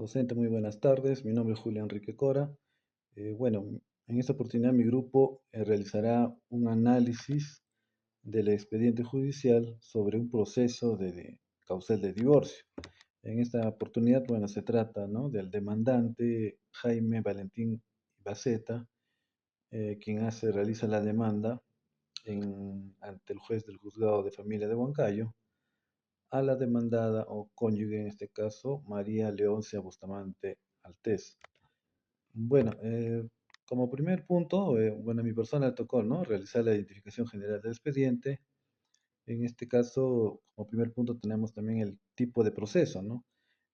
Docente, muy buenas tardes. Mi nombre es Julio Enrique Cora. Bueno, en esta oportunidad mi grupo realizará un análisis del expediente judicial sobre un proceso de causal de divorcio. En esta oportunidad, bueno, se trata, ¿no?, del demandante Jaime Valentín Baceta, realiza la demanda ante el juez del Juzgado de Familia de Huancayo a la demandada o cónyuge, en este caso, María Leoncia Bustamante Altés. Bueno, como primer punto, bueno, a mi persona le tocó, ¿no?, realizar la identificación general del expediente. En este caso, como primer punto, tenemos también el tipo de proceso, ¿no?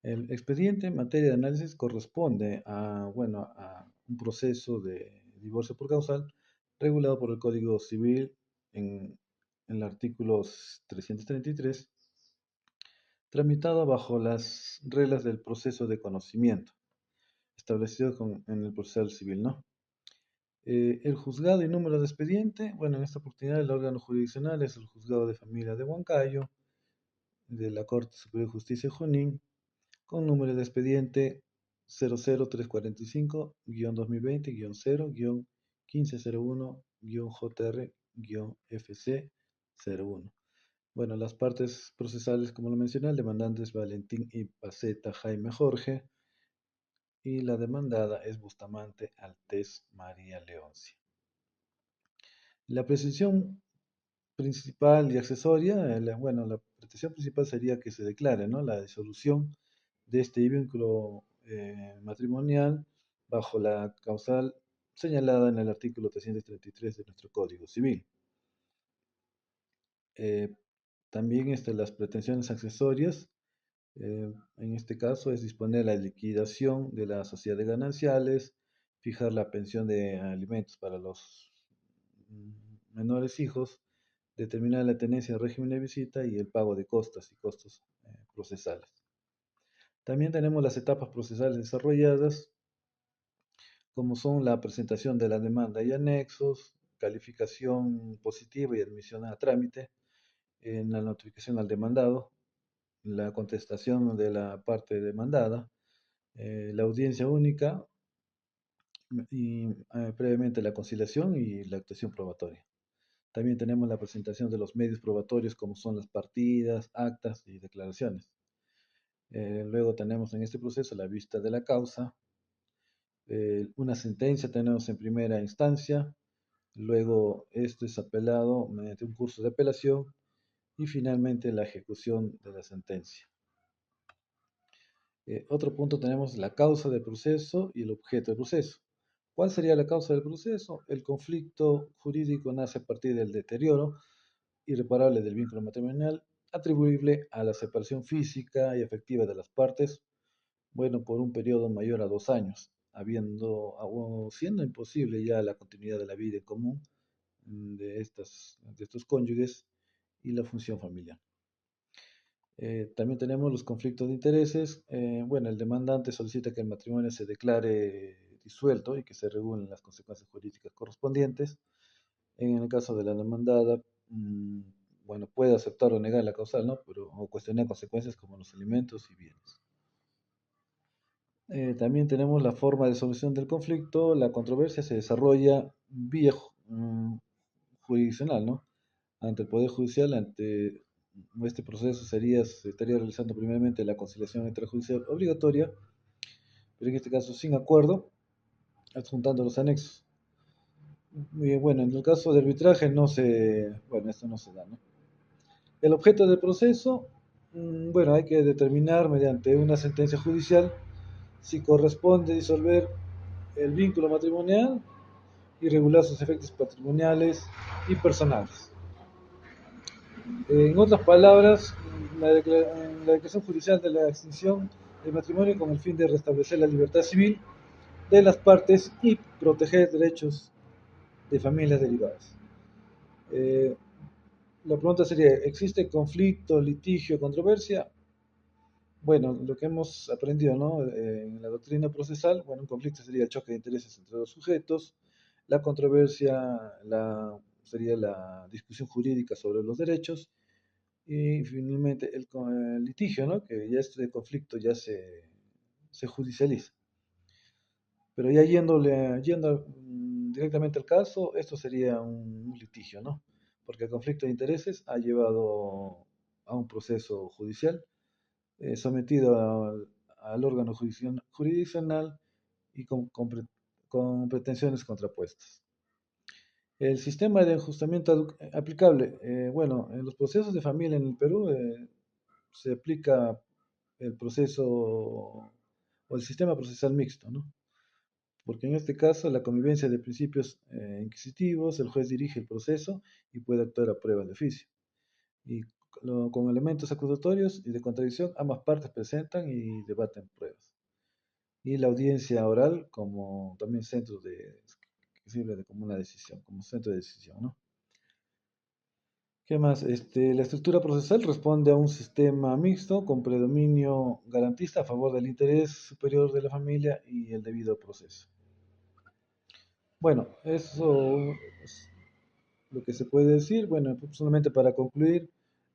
El expediente en materia de análisis corresponde a, bueno, a un proceso de divorcio por causal regulado por el Código Civil en, en el artículo 333, tramitado bajo las reglas del proceso de conocimiento, establecido en el procesal civil, ¿no? El juzgado y número de expediente, bueno, en esta oportunidad el órgano jurisdiccional es el Juzgado de Familia de Huancayo, de la Corte Superior de Justicia de Junín, con número de expediente 00345-2020-0-1501-JR-FC01. Bueno, las partes procesales, como lo mencioné, el demandante es Valentín y Paceta Jaime Jorge, y la demandada es Bustamante Altés María Leoncia. La presunción principal y accesoria, bueno, la pretensión principal sería que se declare, ¿no?, la disolución de este vínculo matrimonial bajo la causal señalada en el artículo 333 de nuestro Código Civil. Eh, También las pretensiones accesorias, en este caso, es disponer la liquidación de las sociedades gananciales, fijar la pensión de alimentos para los menores hijos, determinar la tenencia del régimen de visita y el pago de costas y costos procesales. También tenemos las etapas procesales desarrolladas, como son la presentación de la demanda y anexos, calificación positiva y admisión a trámite, en la notificación al demandado, la contestación de la parte demandada, la audiencia única y previamente la conciliación y la actuación probatoria. También tenemos la presentación de los medios probatorios como son las partidas, actas y declaraciones. Luego tenemos en este proceso la vista de la causa, una sentencia tenemos en primera instancia, luego esto es apelado mediante un curso de apelación y finalmente la ejecución de la sentencia. Otro punto tenemos la causa del proceso y el objeto del proceso. ¿Cuál sería la causa del proceso? El conflicto jurídico nace a partir del deterioro irreparable del vínculo matrimonial atribuible a la separación física y afectiva de las partes, bueno, por un periodo mayor a 2 años, o siendo imposible ya la continuidad de la vida en común de estos cónyuges y la función familiar. También tenemos los conflictos de intereses. Bueno, el demandante solicita que el matrimonio se declare disuelto y que se regulen las consecuencias jurídicas correspondientes. En el caso de la demandada, mm, bueno, puede aceptar o negar la causal, ¿no? O cuestionar consecuencias como los alimentos y bienes. También tenemos la forma de solución del conflicto. La controversia se desarrolla vía jurisdiccional, ¿no? Ante el Poder Judicial, ante este proceso se estaría realizando primeramente la conciliación extrajudicial obligatoria, pero en este caso sin acuerdo, adjuntando los anexos. Y bueno, en el caso de arbitraje bueno, esto no se da, ¿no? El objeto del proceso, bueno, hay que determinar mediante una sentencia judicial si corresponde disolver el vínculo matrimonial y regular sus efectos patrimoniales y personales. En otras palabras, la declaración judicial de la extinción del matrimonio con el fin de restablecer la libertad civil de las partes y proteger derechos de familias derivadas. Eh, la pregunta sería, ¿existe conflicto, litigio, controversia? Bueno, lo que hemos aprendido, ¿no?, en la doctrina procesal, bueno, un conflicto sería el choque de intereses entre dos sujetos, la controversia sería la discusión jurídica sobre los derechos, y finalmente el litigio, ¿no?, que ya este conflicto ya se se judicializa. Pero ya yendo directamente al caso, esto sería un litigio, ¿no? Porque el conflicto de intereses ha llevado a un proceso judicial sometido al órgano jurisdiccional y con pretensiones contrapuestas. El sistema de ajustamiento aplicable, bueno, en los procesos de familia en el Perú se aplica el proceso o el sistema procesal mixto, ¿no? Porque en este caso la convivencia de principios inquisitivos, el juez dirige el proceso y puede actuar a prueba de oficio. Y con elementos acusatorios y de contradicción, ambas partes presentan y debaten pruebas. Y la audiencia oral como también centro que sirve como una decisión, como centro de decisión, ¿no? ¿Qué más? La estructura procesal responde a un sistema mixto con predominio garantista a favor del interés superior de la familia y el debido proceso. Bueno, eso es lo que se puede decir. Bueno, solamente para concluir,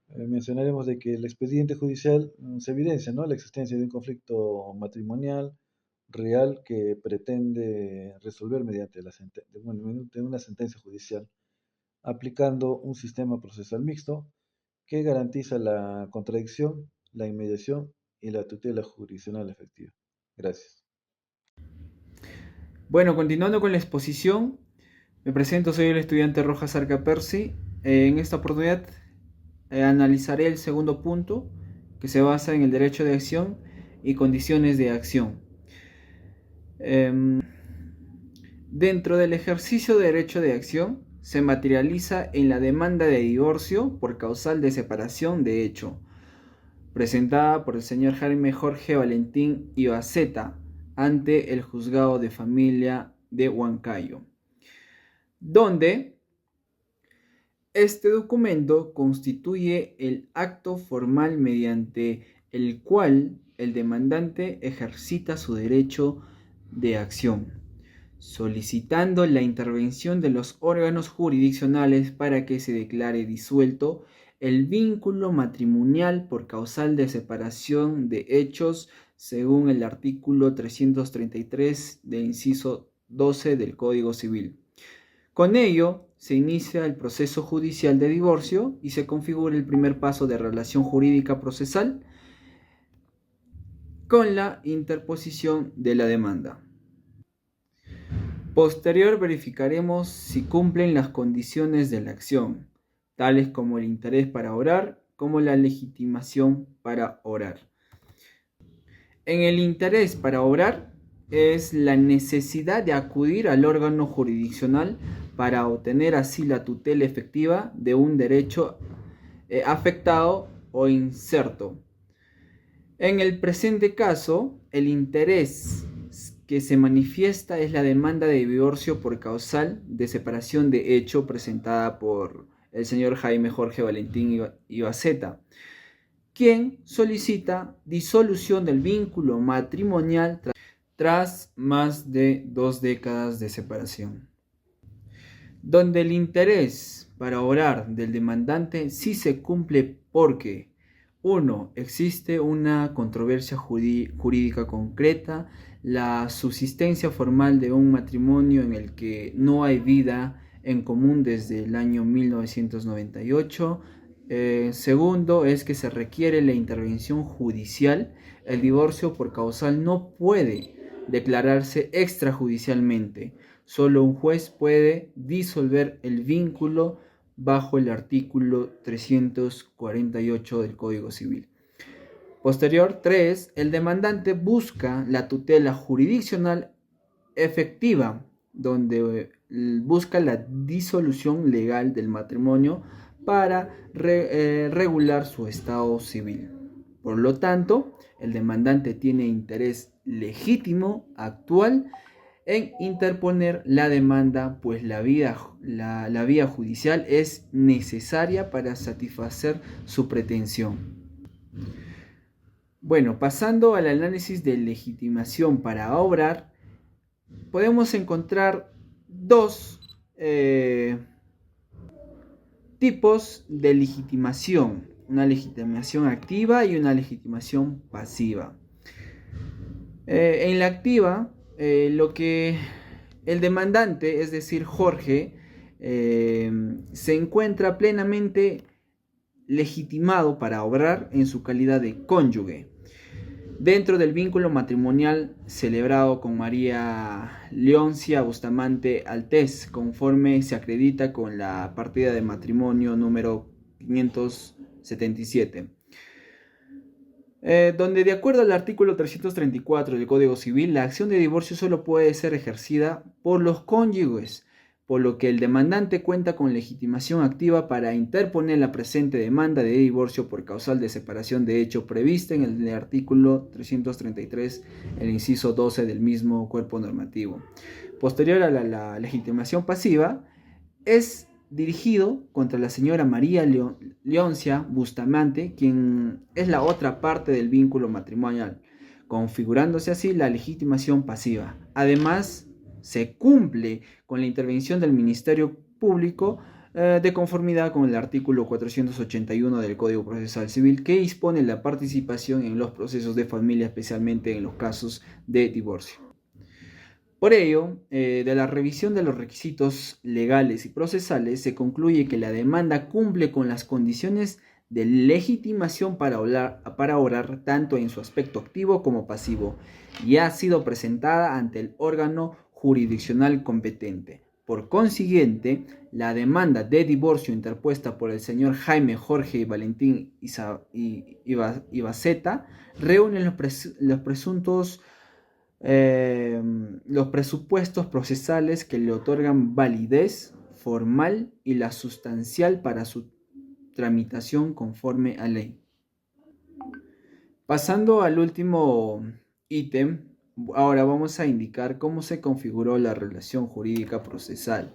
mencionaremos de que el expediente judicial se evidencia, ¿no?, la existencia de un conflicto matrimonial real que pretende resolver mediante de una sentencia judicial, aplicando un sistema procesal mixto que garantiza la contradicción, la inmediación y la tutela jurisdiccional efectiva. Gracias. Bueno, continuando con la exposición, me presento, soy el estudiante Rojas Arca Percy. En esta oportunidad analizaré el segundo punto, que se basa en el derecho de acción y condiciones de acción. Dentro del ejercicio de derecho de acción, se materializa en la demanda de divorcio por causal de separación de hecho, presentada por el señor Jaime Jorge Valentín Ibaceta ante el Juzgado de Familia de Huancayo, donde este documento constituye el acto formal mediante el cual el demandante ejercita su derecho de acción, solicitando la intervención de los órganos jurisdiccionales para que se declare disuelto el vínculo matrimonial por causal de separación de hechos según el artículo 333 de inciso 12 del Código Civil. Con ello, se inicia el proceso judicial de divorcio y se configura el primer paso de relación jurídica procesal con la interposición de la demanda. Posterior verificaremos si cumplen las condiciones de la acción, tales como el interés para orar, como la legitimación para orar. En el interés para obrar es la necesidad de acudir al órgano jurisdiccional para obtener así la tutela efectiva de un derecho afectado o incerto. En el presente caso, el interés que se manifiesta es la demanda de divorcio por causal de separación de hecho presentada por el señor Jaime Jorge Valentín Ibaceta, quien solicita disolución del vínculo matrimonial tras más de 2 décadas de separación, donde el interés para obrar del demandante sí se cumple porque 1. Existe una controversia jurídica concreta, la subsistencia formal de un matrimonio en el que no hay vida en común desde el año 1998. Segundo, es que se requiere la intervención judicial. El divorcio por causal no puede declararse extrajudicialmente. Solo un juez puede disolver el vínculo bajo el artículo 348 del Código Civil. Posterior, 3. El demandante busca la tutela jurisdiccional efectiva, donde busca la disolución legal del matrimonio para regular su estado civil. Por lo tanto, el demandante tiene interés legítimo, actual, en interponer la demanda, pues la vía judicial es necesaria para satisfacer su pretensión. Bueno, pasando al análisis de legitimación para obrar, podemos encontrar dos tipos de legitimación, una legitimación activa y una legitimación pasiva. En la activa, lo que el demandante, es decir, Jorge, se encuentra plenamente legitimado para obrar en su calidad de cónyuge dentro del vínculo matrimonial celebrado con María Leoncia Bustamante Altés, conforme se acredita con la partida de matrimonio número 577. Donde de acuerdo al artículo 334 del Código Civil, la acción de divorcio solo puede ser ejercida por los cónyuges, por lo que el demandante cuenta con legitimación activa para interponer la presente demanda de divorcio por causal de separación de hecho prevista en el artículo 333, el inciso 12 del mismo cuerpo normativo. Posterior a la legitimación pasiva, es dirigido contra la señora María Leoncia Bustamante, quien es la otra parte del vínculo matrimonial, configurándose así la legitimación pasiva. Además, se cumple con la intervención del Ministerio Público de conformidad con el artículo 481 del Código Procesal Civil, que dispone la participación en los procesos de familia, especialmente en los casos de divorcio. Por ello, de la revisión de los requisitos legales y procesales, se concluye que la demanda cumple con las condiciones de legitimación para orar tanto en su aspecto activo como pasivo y ha sido presentada ante el órgano jurisdiccional competente. Por consiguiente, la demanda de divorcio interpuesta por el señor Jaime Jorge y Valentín Ibaceta reúne los presuntos los presupuestos procesales que le otorgan validez formal y la sustancial para su tramitación conforme a ley. Pasando al último ítem, ahora vamos a indicar cómo se configuró la relación jurídica procesal.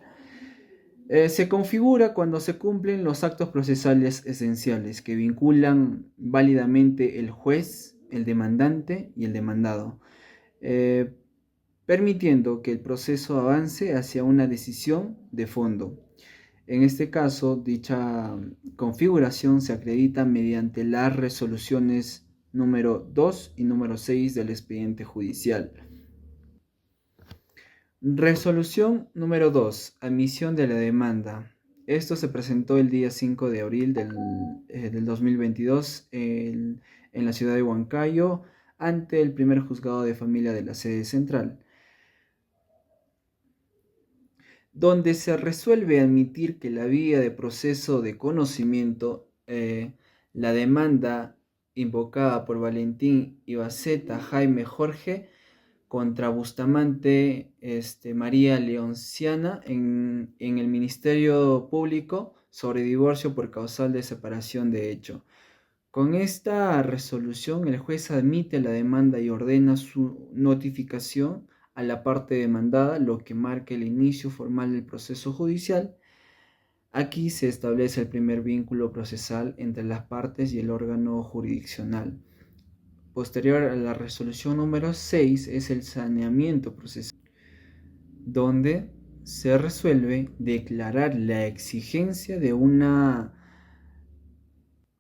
Se configura cuando se cumplen los actos procesales esenciales que vinculan válidamente el juez, el demandante y el demandado, permitiendo que el proceso avance hacia una decisión de fondo. En este caso, dicha configuración se acredita mediante las resoluciones número 2 y número 6 del expediente judicial. Resolución número 2. Admisión de la demanda. Esto se presentó el día 5 de abril del 2022 en la ciudad de Huancayo ante el primer juzgado de familia de la sede central, donde se resuelve admitir que la vía de proceso de conocimiento, la demanda invocada por Valentín Ibaceta Jaime Jorge contra Bustamante María Leonciana en el Ministerio Público sobre divorcio por causal de separación de hecho. Con esta resolución, el juez admite la demanda y ordena su notificación a la parte demandada, lo que marca el inicio formal del proceso judicial. Aquí se establece el primer vínculo procesal entre las partes y el órgano jurisdiccional. Posterior a la resolución número 6 es el saneamiento procesal, donde se resuelve declarar la exigencia de una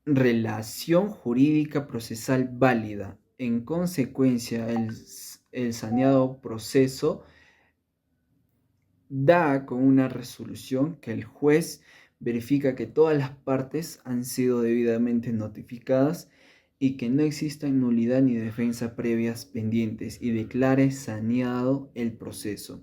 relación jurídica procesal válida. En consecuencia, el saneado proceso da con una resolución que el juez verifica que todas las partes han sido debidamente notificadas y que no existen nulidad ni defensa previas pendientes y declare saneado el proceso.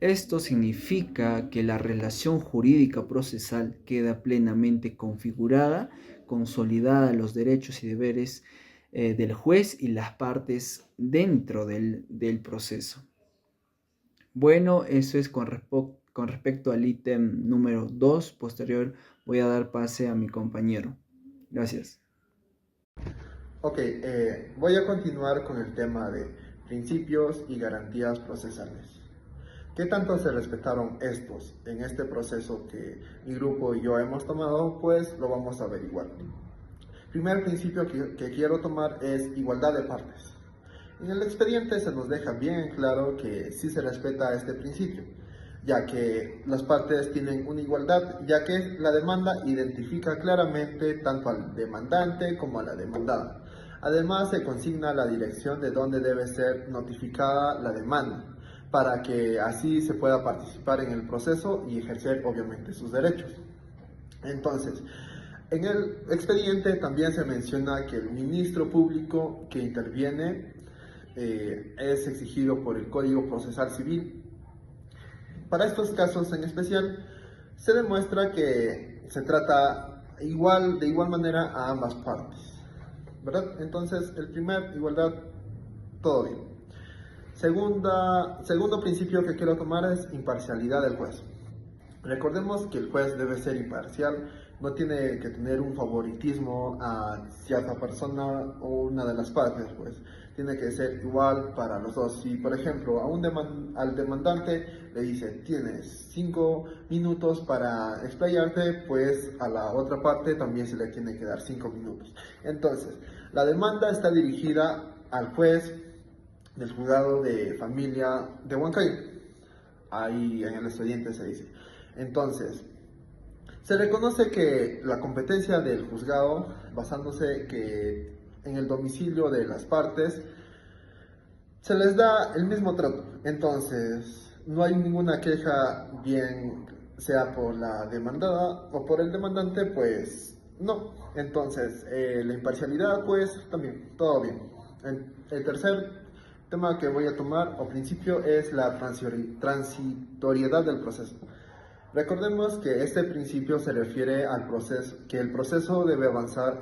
Esto significa que la relación jurídica procesal queda plenamente configurada, consolidada los derechos y deberes del juez y las partes dentro del proceso. Bueno, eso es con respecto al ítem número 2. Posterior voy a dar pase a mi compañero. Gracias. Ok, voy a continuar con el tema de principios y garantías procesales. ¿Qué tanto se respetaron estos en este proceso que mi grupo y yo hemos tomado? Pues lo vamos a averiguar. Primer principio que quiero tomar es igualdad de partes. En el expediente se nos deja bien claro que sí se respeta este principio, ya que las partes tienen una igualdad, ya que la demanda identifica claramente tanto al demandante como a la demandada. Además, se consigna la dirección de donde debe ser notificada la demanda, para que así se pueda participar en el proceso y ejercer obviamente sus derechos. Entonces, en el expediente también se menciona que el ministro público que interviene es exigido por el Código Procesal Civil. Para estos casos en especial, se demuestra que se trata de igual manera a ambas partes, ¿verdad? Entonces, el primer, igualdad, todo bien. Segundo principio que quiero tomar es imparcialidad del juez. Recordemos que el juez debe ser imparcial, no tiene que tener un favoritismo a cierta persona o una de las partes, pues tiene que ser igual para los dos. Si, por ejemplo, al demandante le dice, tienes 5 minutos para explayarte, pues a la otra parte también se le tiene que dar 5 minutos. Entonces, la demanda está dirigida al juez del juzgado de familia de Huancayo. Ahí en el expediente se dice. Entonces, se reconoce que la competencia del juzgado, basándose que en el domicilio de las partes, se les da el mismo trato. Entonces, no hay ninguna queja, bien sea por la demandada o por el demandante, pues no. Entonces, la imparcialidad, pues también, todo bien. El tercer tema que voy a tomar o principio es la transitoriedad del proceso. Recordemos que este principio se refiere al proceso, que el proceso debe avanzar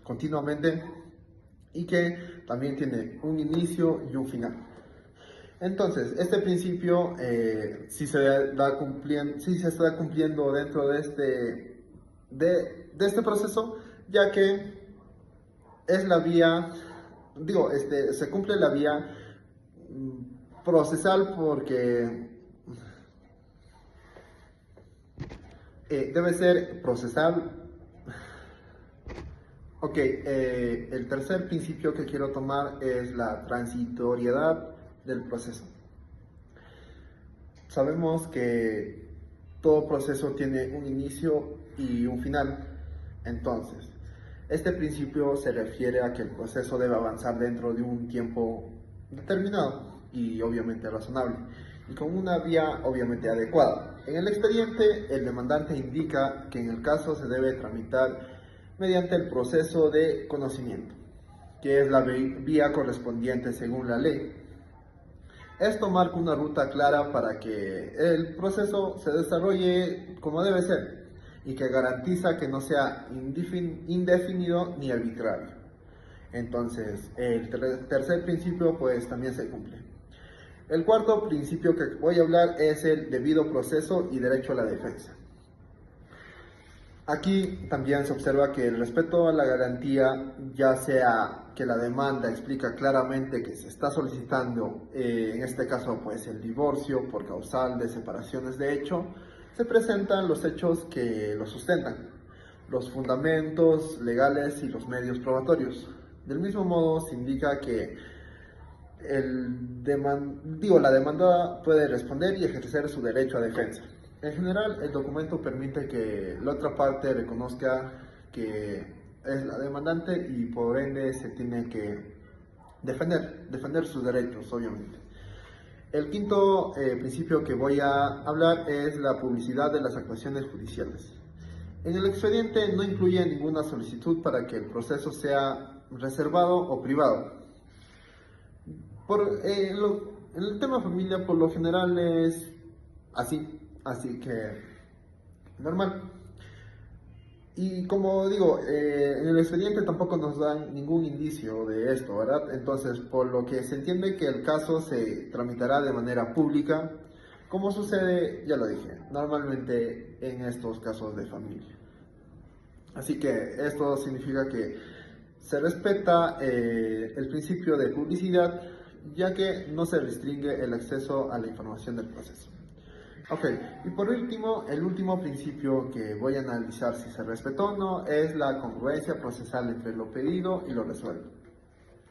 continuamente y que también tiene un inicio y un final. Entonces, este principio si se está cumpliendo dentro de este proceso, ya que es la vía, se cumple la vía procesal porque debe ser procesal. Ok, el tercer principio que quiero tomar es la transitoriedad del proceso. Sabemos que todo proceso tiene un inicio y un final. Entonces, este principio se refiere a que el proceso debe avanzar dentro de un tiempo determinado y obviamente razonable, y con una vía obviamente adecuada. En el expediente, el demandante indica que en el caso se debe tramitar mediante el proceso de conocimiento, que es la vía correspondiente según la ley. Esto marca una ruta clara para que el proceso se desarrolle como debe ser y que garantiza que no sea indefinido ni arbitrario. Entonces, el tercer principio pues también se cumple. El cuarto principio que voy a hablar es el debido proceso y derecho a la defensa. Aquí también se observa que el respeto a la garantía, ya sea que la demanda explica claramente que se está solicitando, en este caso pues el divorcio por causal de separaciones de hecho, se presentan los hechos que lo sustentan, los fundamentos legales y los medios probatorios. Del mismo modo se indica que la demandada puede responder y ejercer su derecho a defensa. En general, el documento permite que la otra parte reconozca que es la demandante y por ende se tiene que defender sus derechos, obviamente. El quinto principio que voy a hablar es la publicidad de las actuaciones judiciales. En el expediente no incluye ninguna solicitud para que el proceso sea reservado o privado. En el tema familia, por lo general es así que normal. Y como digo, en el expediente tampoco nos dan ningún indicio de esto, ¿verdad? Entonces, por lo que se entiende que el caso se tramitará de manera pública, como sucede, ya lo dije, normalmente en estos casos de familia. Así que esto significa que se respeta el principio de publicidad, ya que no se restringe el acceso a la información del proceso. Ok, y por último, el último principio que voy a analizar si se respetó o no es la congruencia procesal entre lo pedido y lo resuelto.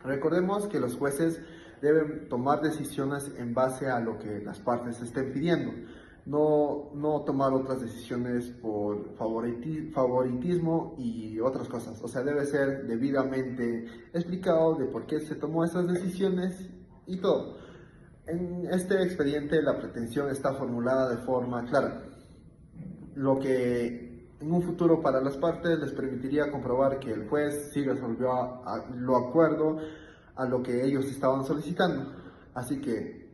Recordemos que los jueces deben tomar decisiones en base a lo que las partes estén pidiendo. no tomar otras decisiones por favoritismo y otras cosas. O sea, debe ser debidamente explicado de por qué se tomó esas decisiones y todo. En este expediente la pretensión está formulada de forma clara, lo que en un futuro para las partes les permitiría comprobar que el juez sí resolvió lo acuerdo a lo que ellos estaban solicitando. Así que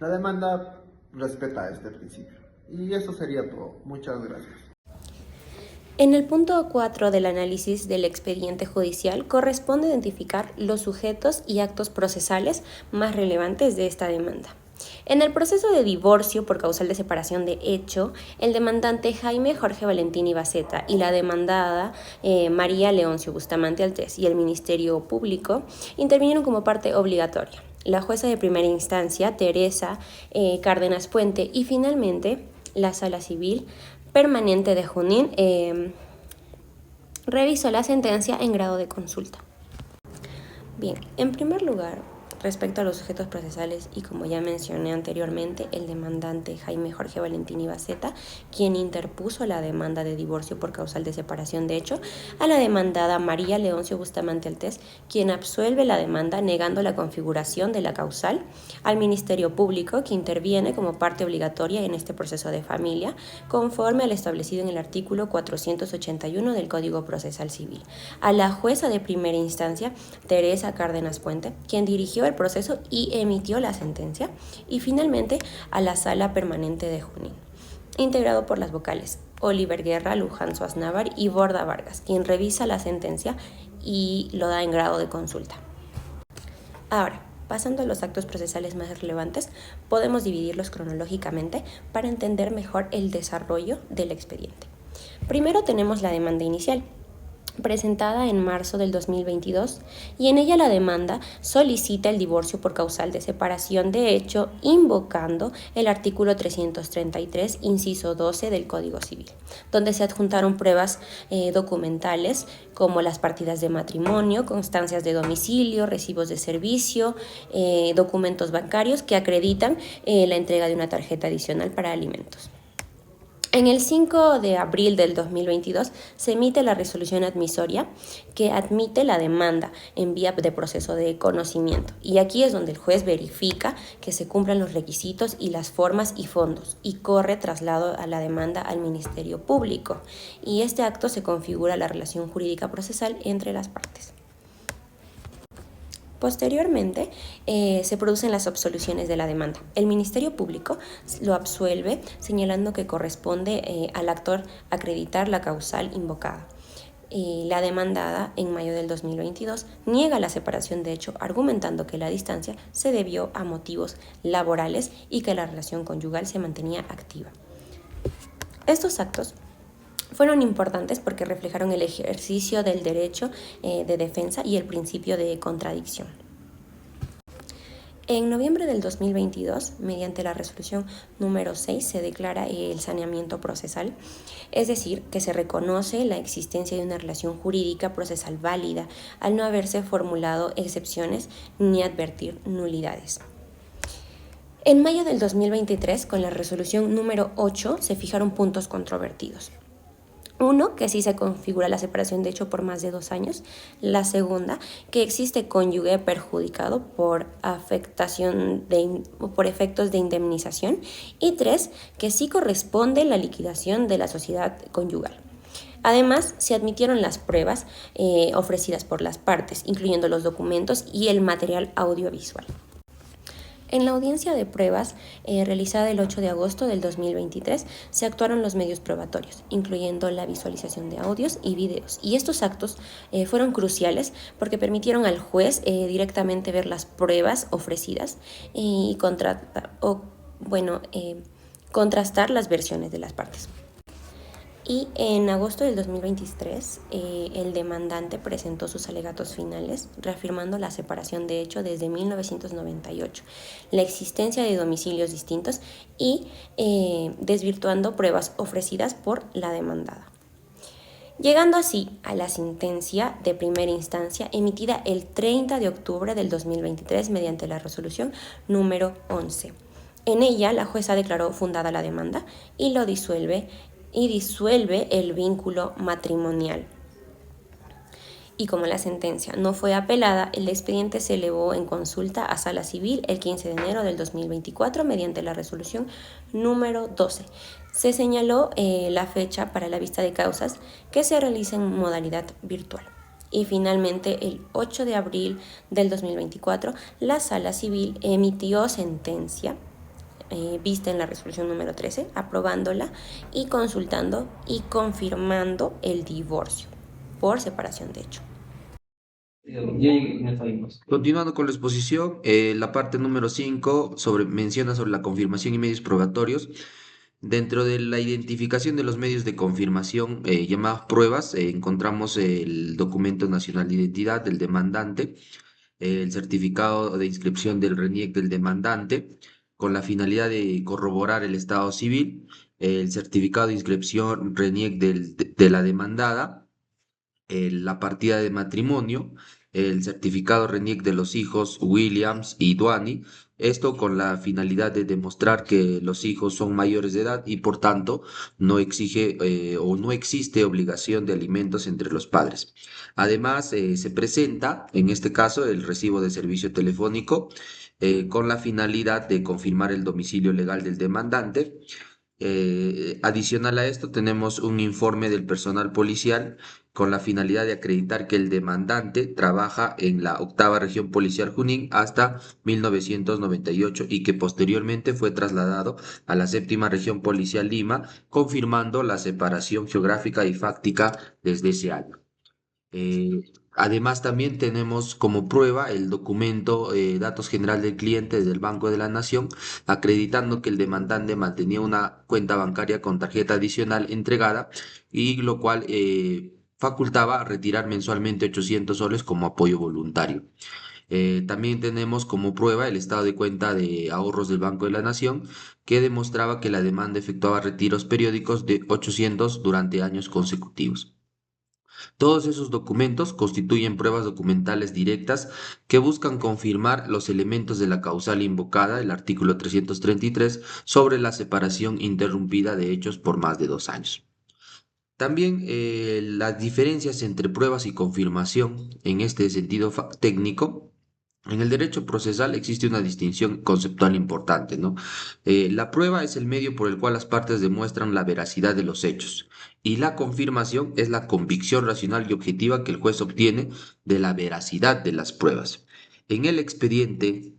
la demanda respeta este principio. Y eso sería todo. Muchas gracias. En el punto 4 del análisis del expediente judicial corresponde identificar los sujetos y actos procesales más relevantes de esta demanda. En el proceso de divorcio por causal de separación de hecho, el demandante Jaime Jorge Valentín Ibaceta y la demandada María Leoncio Bustamante Altés y el Ministerio Público intervinieron como parte obligatoria. La jueza de primera instancia, Teresa Cárdenas Puente, y finalmente la Sala Civil Permanente de Junín revisó la sentencia en grado de consulta. Bien, en primer lugar, respecto a los sujetos procesales, y como ya mencioné anteriormente, el demandante Jaime Jorge Valentín Ibaceta, quien interpuso la demanda de divorcio por causal de separación de hecho, a la demandada María Leoncio Bustamante Altés, quien absuelve la demanda negando la configuración de la causal, al Ministerio Público, que interviene como parte obligatoria en este proceso de familia, conforme al establecido en el artículo 481 del Código Procesal Civil, a la jueza de primera instancia, Teresa Cárdenas Puente, quien dirigió el proceso y emitió la sentencia, y finalmente a la Sala Permanente de Junín, integrado por las vocales Oliver Guerra, Luján Suaznavar y Borda Vargas, quien revisa la sentencia y lo da en grado de consulta. Ahora, pasando a los actos procesales más relevantes, podemos dividirlos cronológicamente para entender mejor el desarrollo del expediente. Primero tenemos la demanda inicial, presentada en marzo del 2022, y en ella la demanda solicita el divorcio por causal de separación de hecho, invocando el artículo 333, inciso 12 del Código Civil, donde se adjuntaron pruebas documentales como las partidas de matrimonio, constancias de domicilio, recibos de servicio, documentos bancarios que acreditan la entrega de una tarjeta adicional para alimentos. En el 5 de abril del 2022 se emite la resolución admisoria que admite la demanda en vía de proceso de conocimiento, y aquí es donde el juez verifica que se cumplan los requisitos y las formas y fondos y corre traslado a la demanda al Ministerio Público, y este acto se configura la relación jurídica procesal entre las partes. Posteriormente, se producen las absoluciones de la demanda. El Ministerio Público lo absuelve señalando que corresponde al actor acreditar la causal invocada. La demandada, en mayo del 2022, niega la separación de hecho, argumentando que la distancia se debió a motivos laborales y que la relación conyugal se mantenía activa. Estos actos fueron importantes porque reflejaron el ejercicio del derecho de defensa y el principio de contradicción. En noviembre del 2022, mediante la resolución número 6, se declara el saneamiento procesal, es decir, que se reconoce la existencia de una relación jurídica procesal válida al no haberse formulado excepciones ni advertir nulidades. En mayo del 2023, con la resolución número 8, se fijaron puntos controvertidos. Uno, que sí se configura la separación de hecho por más de 2 años. La segunda, que existe cónyuge perjudicado por por efectos de indemnización. Y 3, que sí corresponde la liquidación de la sociedad conyugal. Además, se admitieron las pruebas ofrecidas por las partes, incluyendo los documentos y el material audiovisual. En la audiencia de pruebas realizada el 8 de agosto del 2023 se actuaron los medios probatorios, incluyendo la visualización de audios y videos. Y estos actos fueron cruciales porque permitieron al juez directamente ver las pruebas ofrecidas y contrastar las versiones de las partes. Y en agosto del 2023, el demandante presentó sus alegatos finales, reafirmando la separación de hecho desde 1998, la existencia de domicilios distintos y desvirtuando pruebas ofrecidas por la demandada. Llegando así a la sentencia de primera instancia emitida el 30 de octubre del 2023 mediante la resolución número 11. En ella, la jueza declaró fundada la demanda y disuelve el vínculo matrimonial. Y como la sentencia no fue apelada, el expediente se elevó en consulta a Sala Civil el 15 de enero del 2024 mediante la resolución número 12. Se señaló la fecha para la vista de causas que se realiza en modalidad virtual. Y finalmente, el 8 de abril del 2024, la Sala Civil emitió sentencia vista en la resolución número 13, aprobándola y consultando y confirmando el divorcio por separación de hecho. Continuando con la exposición, la parte número 5 menciona sobre la confirmación y medios probatorios. Dentro de la identificación de los medios de confirmación llamados pruebas, encontramos el documento nacional de identidad del demandante, el certificado de inscripción del RENIEC del demandante, con la finalidad de corroborar el estado civil, el certificado de inscripción RENIEC de la demandada, la partida de matrimonio, el certificado RENIEC de los hijos Williams y Duani, esto con la finalidad de demostrar que los hijos son mayores de edad y por tanto no exige o no existe obligación de alimentos entre los padres. Además, se presenta, en este caso, el recibo de servicio telefónico con la finalidad de confirmar el domicilio legal del demandante. Adicional a esto, tenemos un informe del personal policial con la finalidad de acreditar que el demandante trabaja en la octava región policial Junín hasta 1998 y que posteriormente fue trasladado a la séptima región policial Lima, confirmando la separación geográfica y fáctica desde ese año. Eh, Además, también tenemos como prueba el documento Datos General del Cliente del Banco de la Nación, acreditando que el demandante mantenía una cuenta bancaria con tarjeta adicional entregada y lo cual facultaba retirar mensualmente 800 soles como apoyo voluntario. También tenemos como prueba el estado de cuenta de ahorros del Banco de la Nación, que demostraba que la demanda efectuaba retiros periódicos de 800 durante años consecutivos. Todos esos documentos constituyen pruebas documentales directas que buscan confirmar los elementos de la causal invocada, el artículo 333, sobre la separación interrumpida de hechos por más de 2 años. También las diferencias entre pruebas y confirmación en este sentido técnico. En el derecho procesal existe una distinción conceptual importante, ¿no? La prueba es el medio por el cual las partes demuestran la veracidad de los hechos y la confirmación es la convicción racional y objetiva que el juez obtiene de la veracidad de las pruebas. En el expediente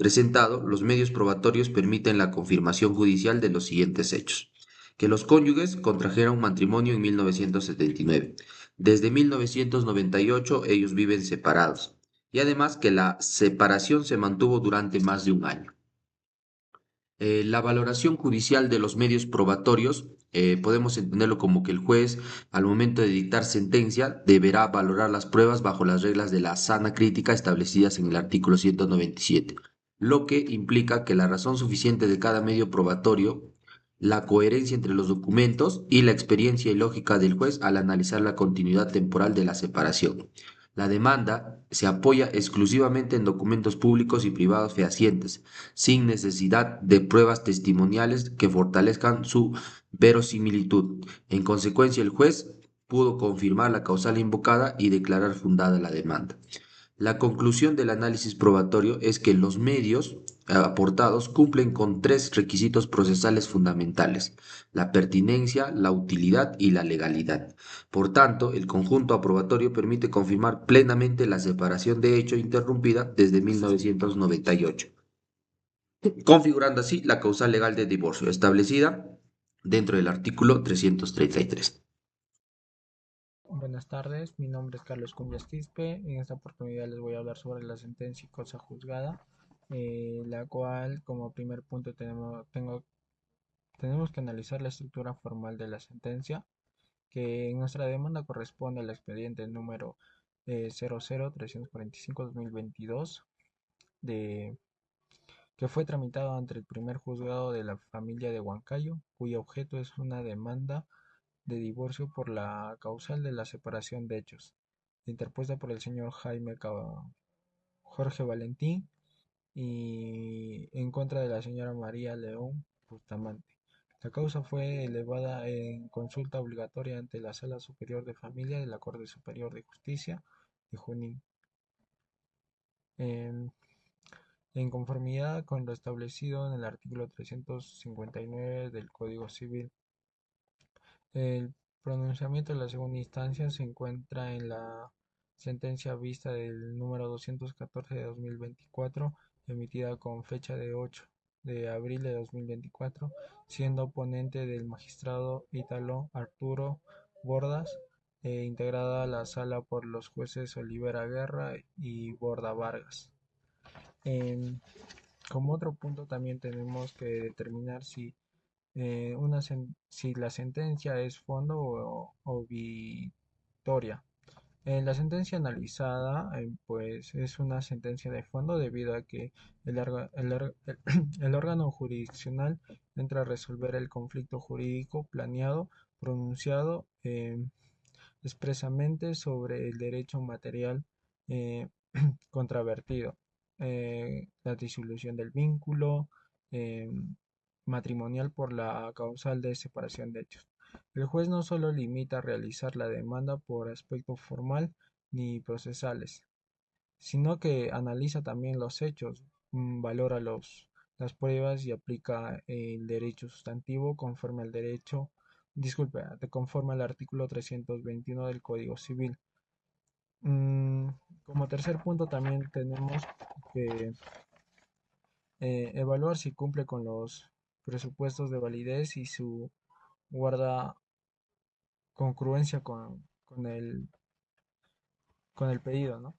presentado, los medios probatorios permiten la confirmación judicial de los siguientes hechos: que los cónyuges contrajeron matrimonio en 1979. Desde 1998 ellos viven separados y además que la separación se mantuvo durante más de un año. La valoración judicial de los medios probatorios podemos entenderlo como que el juez, al momento de dictar sentencia, deberá valorar las pruebas bajo las reglas de la sana crítica establecidas en el artículo 197, lo que implica que la razón suficiente de cada medio probatorio, la coherencia entre los documentos y la experiencia y lógica del juez al analizar la continuidad temporal de la separación. La demanda se apoya exclusivamente en documentos públicos y privados fehacientes, sin necesidad de pruebas testimoniales que fortalezcan su verosimilitud. En consecuencia, el juez pudo confirmar la causal invocada y declarar fundada la demanda. La conclusión del análisis probatorio es que los medios aportados cumplen con 3 requisitos procesales fundamentales: la pertinencia, la utilidad y la legalidad. Por tanto, el conjunto aprobatorio permite confirmar plenamente la separación de hecho interrumpida desde 1998, configurando así la causal legal de divorcio establecida dentro del artículo 333. Buenas tardes, mi nombre es Carlos Cumbres Quispe. En esta oportunidad les voy a hablar sobre la sentencia y cosa juzgada, la cual como primer punto tenemos que analizar la estructura formal de la sentencia, que en nuestra demanda corresponde al expediente número 00345-2022, de, que fue tramitado ante el primer juzgado de la familia de Huancayo, cuyo objeto es una demanda de divorcio por la causal de la separación de hechos, interpuesta por el señor Jorge Valentín, y contra de la señora María León Bustamante. La causa fue elevada en consulta obligatoria ante la Sala Superior de Familia de la Corte Superior de Justicia de Junín, en, en conformidad con lo establecido en el artículo 359 del Código Civil. El pronunciamiento de la segunda instancia se encuentra en la sentencia vista del número 214 de 2024, emitida con fecha de 8 de abril de 2024, siendo ponente del magistrado Ítalo Arturo Bordas, integrada la sala por los jueces Olivera Guerra y Borda Vargas. Como otro punto también tenemos que determinar si la sentencia es fondo o vitoria. La sentencia analizada pues es una sentencia de fondo debido a que el órgano jurisdiccional entra a resolver el conflicto jurídico planeado, pronunciado expresamente sobre el derecho material eh, contravertido, la disolución del vínculo eh, matrimonial por la causal de separación de hechos. El juez no solo limita a realizar la demanda por aspecto formal ni procesales, sino que analiza también los hechos, valora las pruebas y aplica el derecho sustantivo conforme al conforme al artículo 321 del Código Civil. Mm, Como tercer punto también tenemos que evaluar si cumple con los presupuestos de validez y su guarda congruencia con el pedido, ¿no?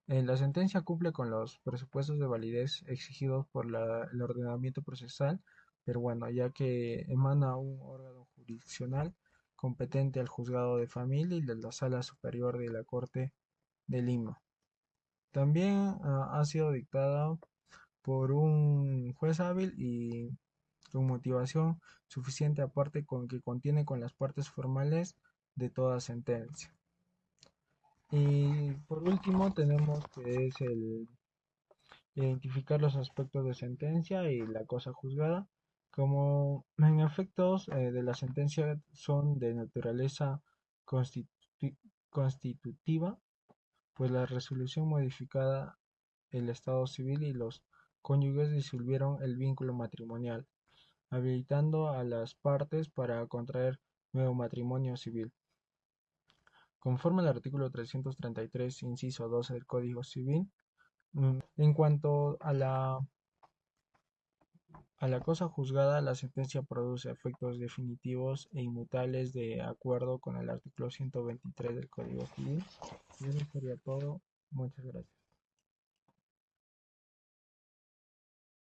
La sentencia cumple con los presupuestos de validez exigidos por el ordenamiento procesal, pero bueno, ya que emana un órgano jurisdiccional competente al juzgado de familia y de la Sala Superior de la Corte de Lima. También ha sido dictada por un juez hábil y con motivación suficiente aparte con que contiene con las partes formales de toda sentencia. Y por último tenemos que es el identificar los aspectos de sentencia y la cosa juzgada. Como en efectos de la sentencia son de naturaleza constitutiva, pues la resolución modificada el estado civil y los cónyuges disolvieron el vínculo matrimonial, habilitando a las partes para contraer nuevo matrimonio civil. Conforme al artículo 333, inciso 12 del Código Civil, en cuanto a la cosa juzgada, la sentencia produce efectos definitivos e inmutables de acuerdo con el artículo 123 del Código Civil. Y eso sería todo. Muchas gracias.